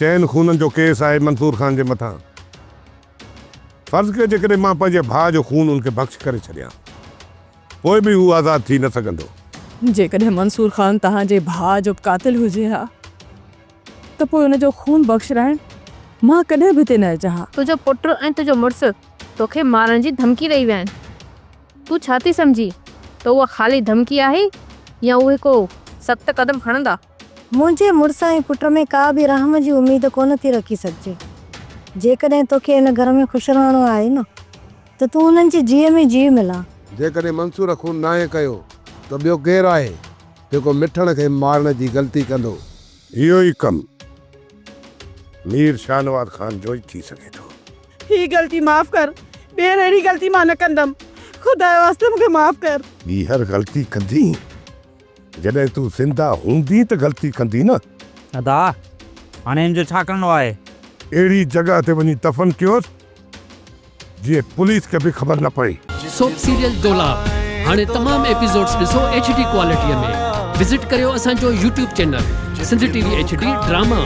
चैन खून जो केस आहे मंसूर खान जे मथां। फर्ज़ कयो जेकॾहिं मां पंहिंजे भाउ जो खून उनखे बख़्श करे छॾियां, पोइ बि हू आज़ाद थी न सघंदो। जेकॾहिं मंसूर खान तव्हांजे भाउ जो कातिल हुजे हा त पोइ हुनजो खून बख़्शराइण मां कॾहिं बि हिते न चाहां। तुंहिंजो पुटु ऐं तुंहिंजो मुड़ुसु तोखे मारण जी धमकी ॾेई विया आहिनि। तूं छा थी सम्झी त उहा ख़ाली धमकी आहे या उहे को सख़्तु क़दम खणंदा? मुंहिंजे मुड़ुस ऐं पुट में का बि रहम जी उमेद कोन थी रखी सघिजे। जेकॾहिं तोखे हिन घर में ख़ुशि रहणो आहे न त तूं हुननि जी जीअ में जीउ मिला। जेकॾहिं मंसूर खून नाहे कयो त ॿियो केरु आहे जेको मिठण खे मारण जी ग़लती कंदो? इहो ई कमु मीर शाहनवाज़ खान जो ई थी सघे थो। ही ग़लती माफ़ कर, ॿीहर अहिड़ी ग़लती मां न कंदमि। ख़ुदा वास्ते मूंखे माफ़ कर। ॿीहर ग़लती कंदी? जॾहिं तूं ज़िंदा हूंदी त ग़लती कंदी न। दादा हाणे हिन जो छा करिणो आहे? अहिड़ी जॻह ते वञी दफ़न कयोसि जीअं पुलिस खे बि ख़बर न पए। सोप सीरियल डोलाप हाणे तमाम एपिसोड्स ॾिसो HD क्वालिटीअ में। विज़िट करियो असांजो YouTube channel Sindh TV HD drama.